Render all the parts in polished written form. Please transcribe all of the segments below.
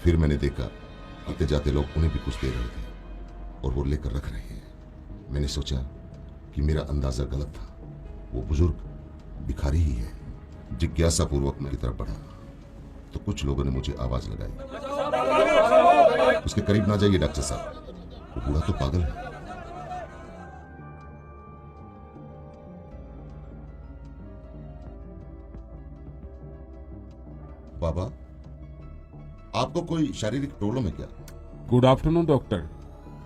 फिर मैंने देखा आते जाते लोग उन्हें भी कुछ दे रहे थे और वो लेकर रख रहे हैं। मैंने सोचा कि मेरा अंदाजा गलत था, वो बुजुर्ग भिखारी ही है। जिज्ञासा पूर्वक मैं की तरफ बढ़ा तो कुछ लोगों ने मुझे आवाज लगाई, उसके करीब ना जाइए डॉक्टर साहब, वो बूढ़ा तो पागल है। बाबा, आपको कोई शारीरिक प्रॉब्लम है क्या? Good afternoon doctor.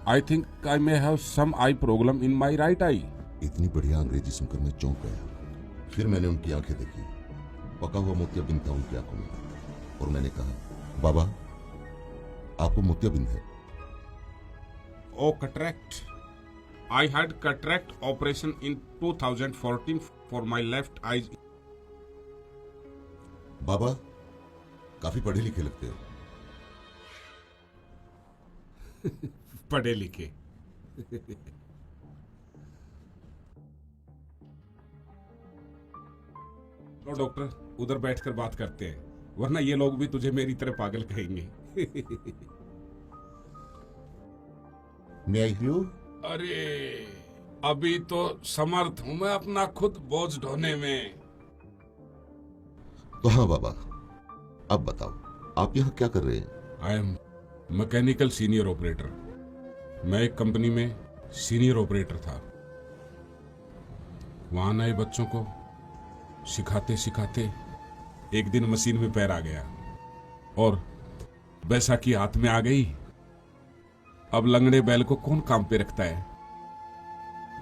I think I may have some eye problem in my right eye. इतनी बढ़िया अंग्रेजी सुनकर मैं चौंक गया। फिर मैंने उनकी आंखें देखी, पका हुआ मोतियाबिंद था उनकी आंखों में, और मैंने कहा, बाबा आपको मोतियाबिंद है? Oh cataract. I had cataract operation in 2014 for my left eye. बाबा काफी पढ़े लिखे लगते हो। पढ़े लिखे। लो डॉक्टर, उधर बैठकर बात करते हैं, वरना ये लोग भी तुझे मेरी तरह पागल कहेंगे। मैं आई हूँ। अरे अभी तो समर्थ हूं मैं अपना खुद बोझ ढोने में। तो हाँ बाबा, अब बताओ आप यहाँ क्या कर रहे हैं? I am mechanical senior operator. मैं एक कंपनी में सीनियर ऑपरेटर था। वहां नए बच्चों को सिखाते सिखाते एक दिन मशीन में पैर आ गया और बैसाखी हाथ में आ गई। अब लंगड़े बैल को कौन काम पे रखता है।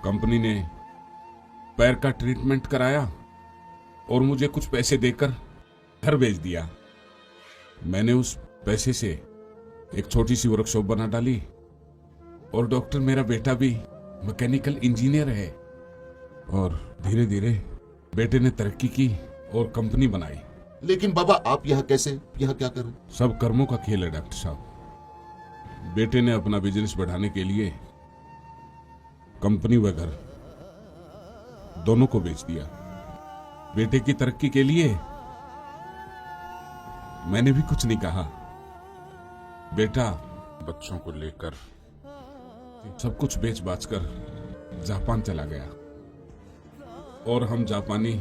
कंपनी ने पैर का ट्रीटमेंट कराया और मुझे कुछ पैसे देकर घर भेज दिया। मैंने उस पैसे से एक छोटी सी वर्कशॉप बना डाली और डॉक्टर मेरा बेटा भी मैकेनिकल इंजीनियर है। और धीरे धीरे बेटे ने तरक्की की और कंपनी बनाई। लेकिन बाबा आप यहाँ कैसे, यहाँ क्या कर रहे हैं? सब कर्मों का खेल है डॉक्टर साहब। बेटे ने अपना बिजनेस बढ़ाने के लिए कंपनी व घर दोनों को बेच दिया। बेटे की तरक्की के लिए मैंने भी कुछ नहीं कहा। बेटा बच्चों को लेकर सब कुछ बेच बाच कर जापान चला गया और हम जापानी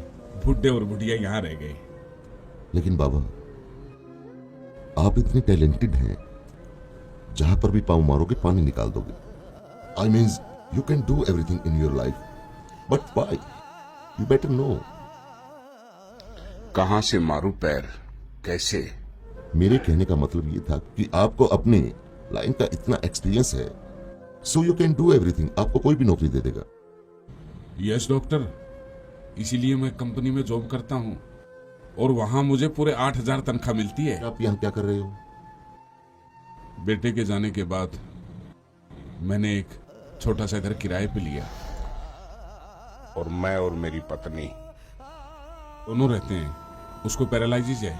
बुढ़े और बुढ़िया यहां रह गए। लेकिन बाबा आप इतने टैलेंटेड हैं, जहां पर भी पांव मारोगे पानी निकाल दोगे। I means you can do everything in your life, but why? You better know. कहां से मारूं पैर, कैसे? मेरे कहने का मतलब ये था कि आपको अपने लाइन का इतना एक्सपीरियंस है, so you can do everything. आपको कोई भी नौकरी दे देगा। यस डॉक्टर, इसीलिए मैं कंपनी में जॉब करता हूं और वहां मुझे पूरे 8,000 तनख्वाह मिलती है। आप यहाँ क्या कर रहे हो? बेटे के जाने के बाद मैंने एक छोटा सा घर किराए पे लिया। और मैं और मेरी पत्नी दोनों रहते हैं। उसको पैरालाइजिस है।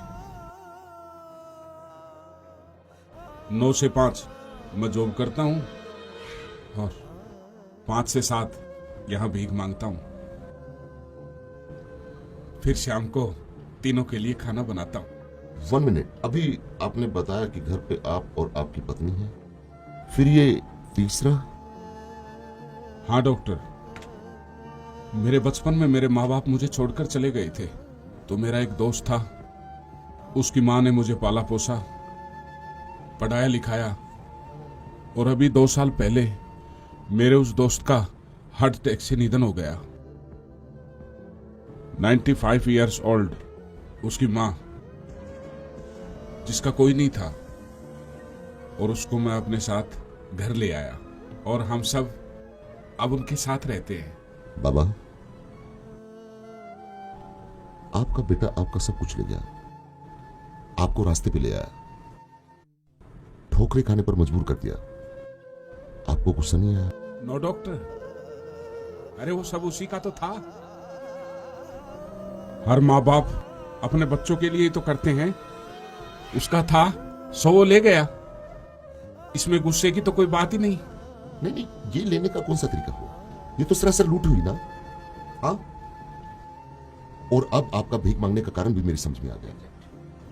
9 से 5 मैं जॉब करता हूं और 5 से 7 यहां भीख मांगता हूं। फिर शाम को तीनों के लिए खाना बनाता हूं। 1 मिनट, अभी आपने बताया कि घर पे आप और आपकी पत्नी है, फिर ये तीसरा? हाँ डॉक्टर, मेरे बचपन में मेरे माँ बाप मुझे छोड़कर चले गए थे, तो मेरा एक दोस्त था। उसकी माँ ने मुझे पाला पोसा, पढ़ाया लिखाया और अभी 2 साल पहले मेरे उस दोस्त का हार्ट अटैक से निधन हो गया। 95 इयर्स ओल्ड उसकी माँ, जिसका कोई नहीं था, और उसको मैं अपने साथ घर ले आया और हम सब अब उनके साथ रहते हैं। बाबा आपका बेटा आपका सब कुछ ले गया, आपको रास्ते पे ले आया, ठोकरे खाने पर मजबूर कर दिया, आपको गुस्सा नहीं आया? नो डॉक्टर, अरे वो सब उसी का तो था। हर माँ बाप अपने बच्चों के लिए ही तो करते हैं। उसका था, सो वो ले गया। इसमें गुस्से की तो कोई बात ही नहीं। नहीं नहीं, ये लेने का कौन सा तरीका हुआ? ये तो सरासर लूट हुई ना। हाँ, और अब आपका भीख मांगने का कारण भी मेरी समझ में आ गया।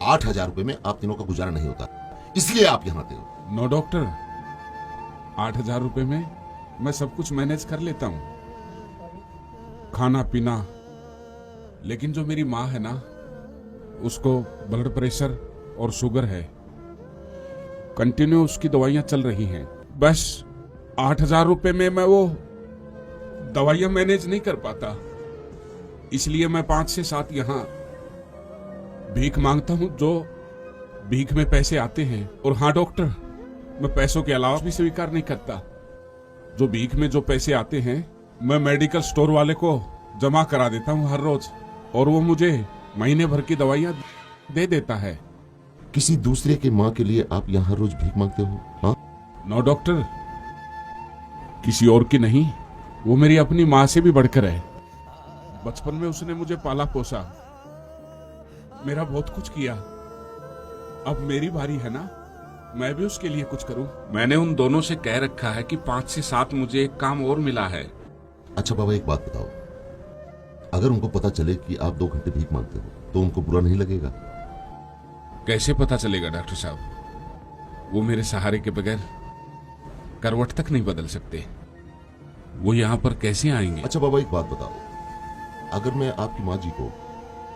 8,000 रुपए में आप तीनों का गुजारा नहीं होता, इसलिए आप यहां आते हो। नो डॉक्टर, 8,000 रुपए में मैं सब कुछ मैनेज कर लेता हूं, खाना पीना। लेकिन जो मेरी माँ है ना, उसको ब्लड प्रेशर और शुगर है, कंटिन्यू उसकी दवाइयां चल रही हैं। बस 8,000 रुपए में मैं वो दवाइयां मैनेज नहीं कर पाता, इसलिए मैं 5 से 7 यहां भीख मांगता हूं, जो भीख में पैसे आते हैं। और हाँ डॉक्टर, मैं पैसों के अलावा भी स्वीकार नहीं करता। जो भीख में जो पैसे आते हैं, मैं मेडिकल स्टोर वाले को जमा करा देता हूं हर रोज, और वो मुझे महीने भर की दवाइयां दे देता है। किसी दूसरे के माँ के लिए आप यहाँ रोज भीख मांगते हो? हाँ, नो डॉक्टर, किसी और की नहीं, वो मेरी अपनी माँ से भी बढ़कर है। बचपन में उसने मुझे पाला पोसा, मेरा बहुत कुछ किया। अब मेरी बारी है ना, मैं भी उसके लिए कुछ करूं। मैंने उन दोनों से कह रखा है कि 5 से 7 मुझे एक काम और मिला है। अच्छा बाबा, एक बात बताओ, अगर उनको पता चले कि आप 2 घंटे भीख मांगते हो तो उनको बुरा नहीं लगेगा? कैसे पता चलेगा डॉक्टर साहब? वो मेरे सहारे के बगैर करवट तक नहीं बदल सकते, वो यहाँ पर कैसे आएंगे? अच्छा बाबा, एक बात बताओ, अगर मैं आपकी माँ जी को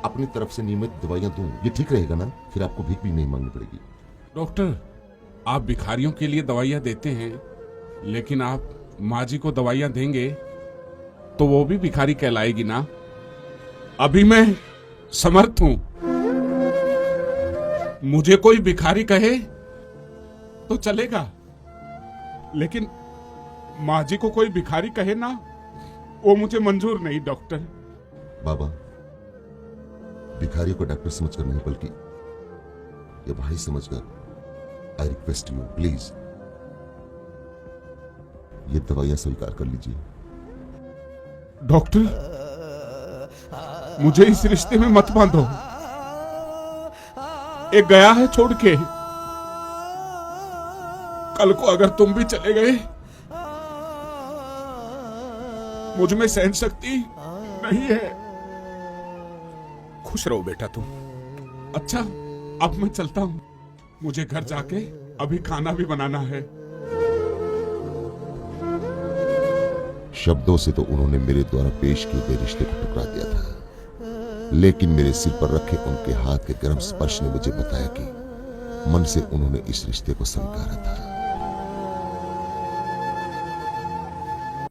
अपनी तरफ से नियमित दवाइयां दूं, ये ठीक रहेगा ना? फिर आपको भीख भी नहीं मांगनी पड़ेगी। डॉक्टर, आप भिखारियों के लिए दवाइयां देते हैं, लेकिन आप माँ जी को दवाइयां देंगे तो वो भी भिखारी कहलाएगी ना? अभी मैं समर्थ हूं, मुझे कोई भिखारी कहे तो चलेगा, लेकिन माँ जी को कोई भिखारी कहे ना, वो मुझे मंजूर नहीं। डॉक्टर बाबा, भिखारियों को डॉक्टर समझकर नहीं, बल्कि ये भाई समझकर आई रिक्वेस्ट यू, प्लीज ये दवाइयां स्वीकार कर लीजिए। डॉक्टर, मुझे इस रिश्ते में मत बांधो, एक गया है छोड़ के, कल को अगर तुम भी चले गए, मुझ में सहन शक्ति नहीं है। खुश रहो बेटा तुम। अच्छा, अब मैं चलता हूं, मुझे घर जाके अभी खाना भी बनाना है। शब्दों से तो उन्होंने मेरे द्वारा पेश किए गए रिश्ते को टुकरा दिया था, लेकिन मेरे सिर पर रखे उनके हाथ के गर्म स्पर्श ने मुझे बताया कि मन से उन्होंने इस रिश्ते को स्वीकारा था।